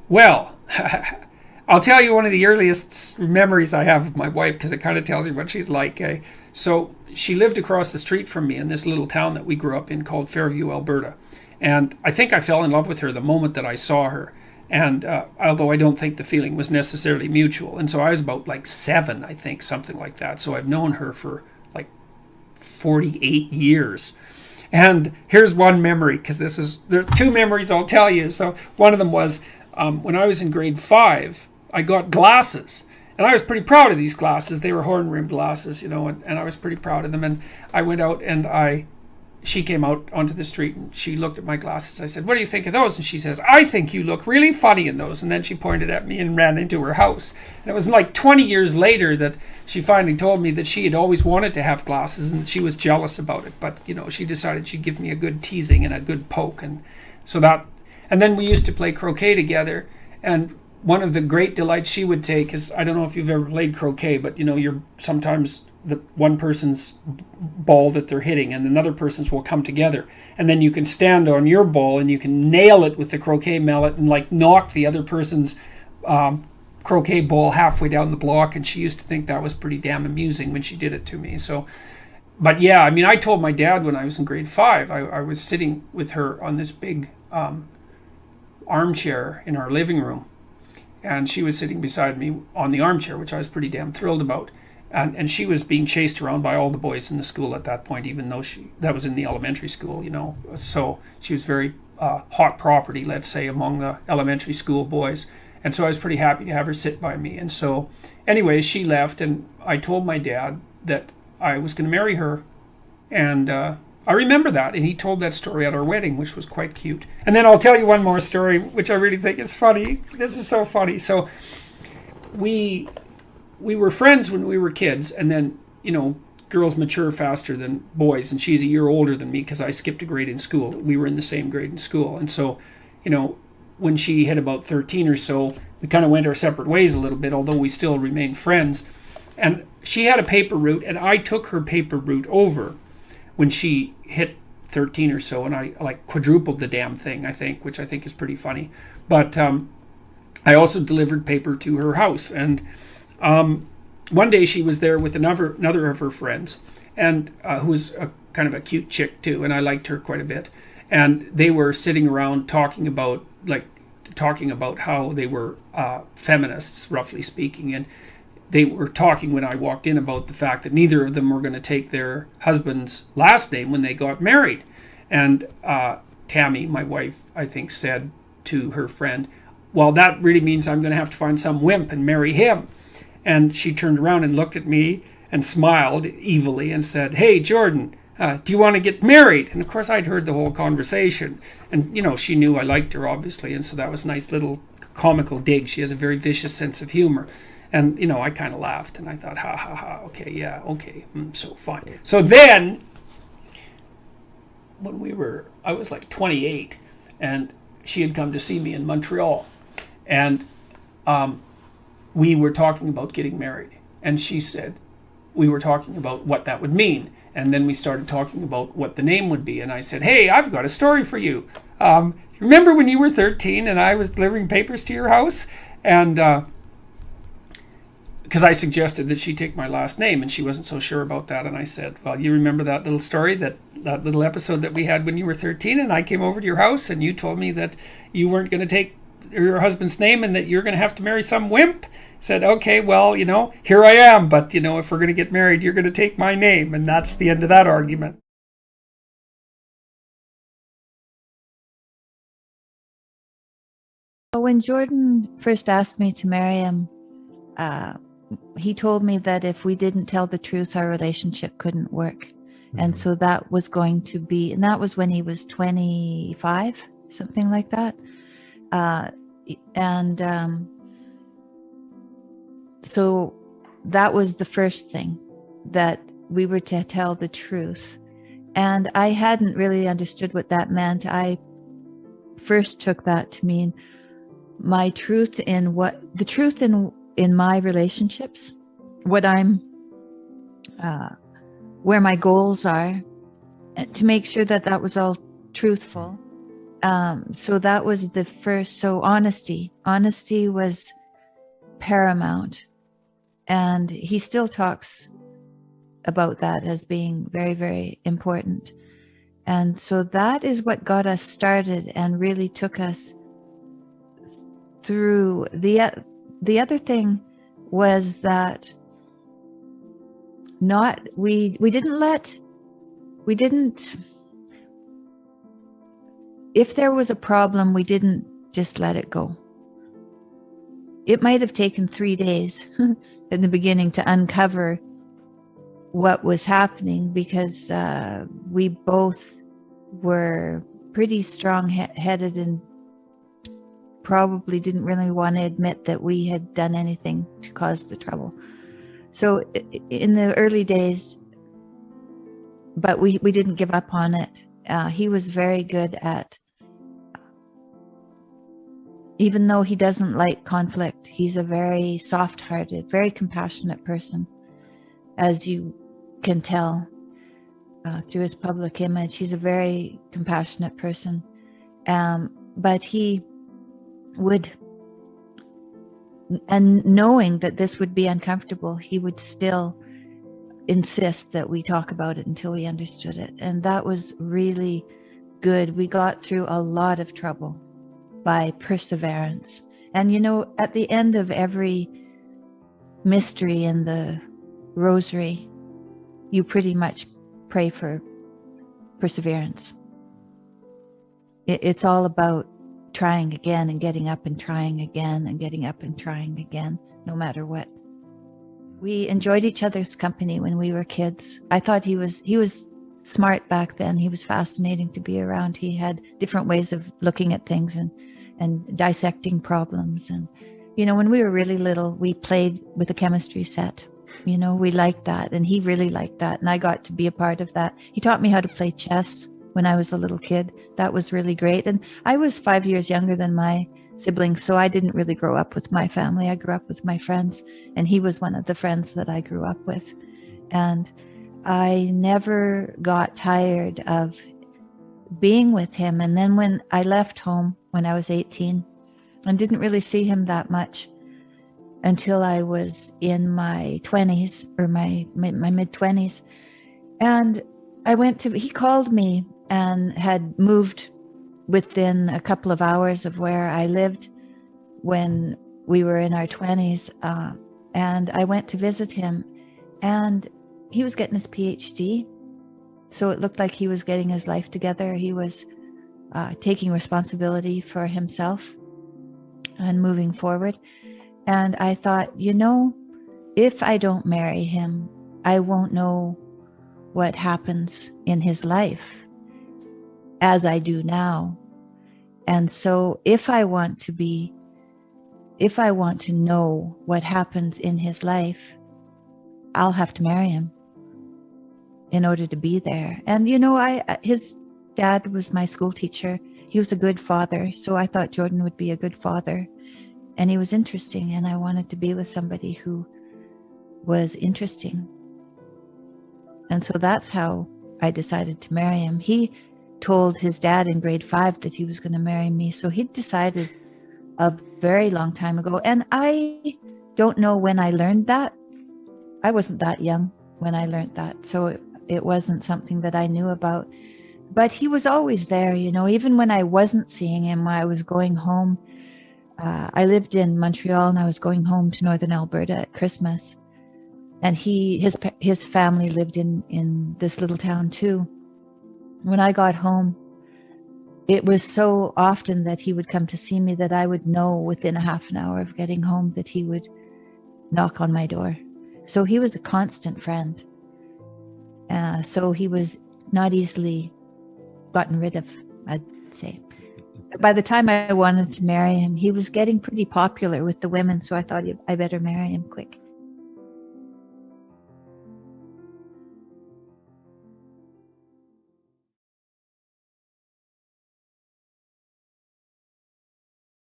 Well, I'll tell you one of the earliest memories I have of my wife because it kind of tells you what she's like. So she lived across the street from me in this little town that we grew up in called Fairview, Alberta. And I think I fell in love with her the moment that I saw her. And although I don't think the feeling was necessarily mutual. And so I was about like 7, I think, something like that. So I've known her for like 48 years. And here's one memory, because there are two memories I'll tell you. So one of them was when I was in grade 5, I got glasses. And I was pretty proud of these glasses. They were horn rimmed glasses, and I was pretty proud of them. And I went out and she came out onto the street and she looked at my glasses. I said, "What do you think of those?" And she says, "I think you look really funny in those." And then she pointed at me and ran into her house. And it was like 20 years later that she finally told me that she had always wanted to have glasses and she was jealous about it. But, she decided she'd give me a good teasing and a good poke. And so that, and then we used to play croquet together. And one of the great delights she would take is, I don't know if you've ever played croquet, but you're sometimes the one person's ball that they're hitting and another person's will come together, and then you can stand on your ball and you can nail it with the croquet mallet and like knock the other person's croquet ball halfway down the block. And she used to think that was pretty damn amusing when she did it to me. So, but yeah, I mean, I told my dad when I was in grade 5, I was sitting with her on this big armchair in our living room, and she was sitting beside me on the armchair, which I was pretty damn thrilled about. And she was being chased around by all the boys in the school at that point, even though that was in the elementary school, So she was very hot property, let's say, among the elementary school boys. And so I was pretty happy to have her sit by me. And so, anyways, she left, and I told my dad that I was going to marry her. And I remember that, and he told that story at our wedding, which was quite cute. And then I'll tell you one more story, which I really think is funny. This is so funny. So we were friends when we were kids, and then girls mature faster than boys, and she's a year older than me because I skipped a grade in school. We were in the same grade in school. And so when she hit about 13 or so, we kind of went our separate ways a little bit, although we still remained friends. And she had a paper route, and I took her paper route over when she hit 13 or so, and I like quadrupled the damn thing, I think, which I think is pretty funny. But I also delivered paper to her house. And one day she was there with another of her friends, and who was a kind of a cute chick too, and I liked her quite a bit. And they were sitting around talking about how they were feminists, roughly speaking. And they were talking when I walked in about the fact that neither of them were going to take their husband's last name when they got married. And Tammy, my wife, I think, said to her friend, "Well, that really means I'm going to have to find some wimp and marry him." And she turned around and looked at me and smiled evilly and said, "Hey, Jordan, do you want to get married?" And of course, I'd heard the whole conversation. And, she knew I liked her, obviously. And so that was a nice little comical dig. She has a very vicious sense of humor. And, I kind of laughed. And I thought, ha, ha, ha, okay, yeah, okay, so fine. So then, I was like 28. And she had come to see me in Montreal. And we were talking about getting married. And she said, we were talking about what that would mean. And then we started talking about what the name would be. And I said, "Hey, I've got a story for you. Remember when you were 13 and I was delivering papers to your house?" And because I suggested that she take my last name, and she wasn't so sure about that. And I said, "Well, you remember that little story, that little episode that we had when you were 13 and I came over to your house and you told me that you weren't going to take your husband's name and that you're going to have to marry some wimp?" Said, "Okay, well, here I am, but, if we're going to get married, you're going to take my name." And that's the end of that argument. When Jordan first asked me to marry him, he told me that if we didn't tell the truth, our relationship couldn't work. Mm-hmm. And so that was going to be, and that was when he was 25, something like that. So that was the first thing, that we were to tell the truth. And I hadn't really understood what that meant. I first took that to mean my truth in my relationships, what I'm, where my goals are, to make sure that was all truthful. So that was the first. So honesty was paramount. And he still talks about that as being very, very important. And so that is what got us started and really took us through. The other thing was that we didn't, if there was a problem, we didn't just let it go. It might have taken 3 days in the beginning to uncover what was happening, because we both were pretty strong-headed and probably didn't really want to admit that we had done anything to cause the trouble. So in the early days, but we didn't give up on it. He was very good at, even though he doesn't like conflict, he's a very soft-hearted, very compassionate person, as you can tell through his public image. He's a very compassionate person. But he would, and knowing that this would be uncomfortable, he would still insist that we talk about it until we understood it. And that was really good. We got through a lot of trouble by perseverance. And you know, at the end of every mystery in the rosary, you pretty much pray for perseverance. It's all about trying again and getting up and trying again and getting up and trying again, no matter what. We enjoyed each other's company when we were kids. I thought he was smart back then. He was fascinating to be around. He had different ways of looking at things and dissecting problems. And, you know, when we were really little, we played with a chemistry set. You know, we liked that, and he really liked that, and I got to be a part of that. He taught me how to play chess when I was a little kid. That was really great. And I was 5 years younger than my siblings, so I didn't really grow up with my family. I grew up with my friends, and he was one of the friends that I grew up with. And I never got tired of being with him. And then when I left home when I was 18 and didn't really see him that much until I was in my 20s, or my mid-20s. And he called me and had moved within a couple of hours of where I lived when we were in our 20s. And I went to visit him, and he was getting his PhD. So it looked like he was getting his life together. He was taking responsibility for himself and moving forward. And I thought, you know, if I don't marry him, I won't know what happens in his life as I do now. And so if I want to know what happens in his life, I'll have to marry him in order to be there. And, you know, his dad was my school teacher. He was a good father. So I thought Jordan would be a good father. And he was interesting, and I wanted to be with somebody who was interesting. And so that's how I decided to marry him. He told his dad in grade 5 that he was going to marry me. So he decided a very long time ago. And I don't know when I learned that. I wasn't that young when I learned that. So it wasn't something that I knew about. But he was always there, you know, even when I wasn't seeing him, when I was going home. I lived in Montreal, and I was going home to Northern Alberta at Christmas. And his family lived in this little town too. When I got home, it was so often that he would come to see me that I would know within a half an hour of getting home that he would knock on my door. So he was a constant friend. So he was not easily gotten rid of, I'd say. By the time I wanted to marry him, he was getting pretty popular with the women, so I thought I better marry him quick.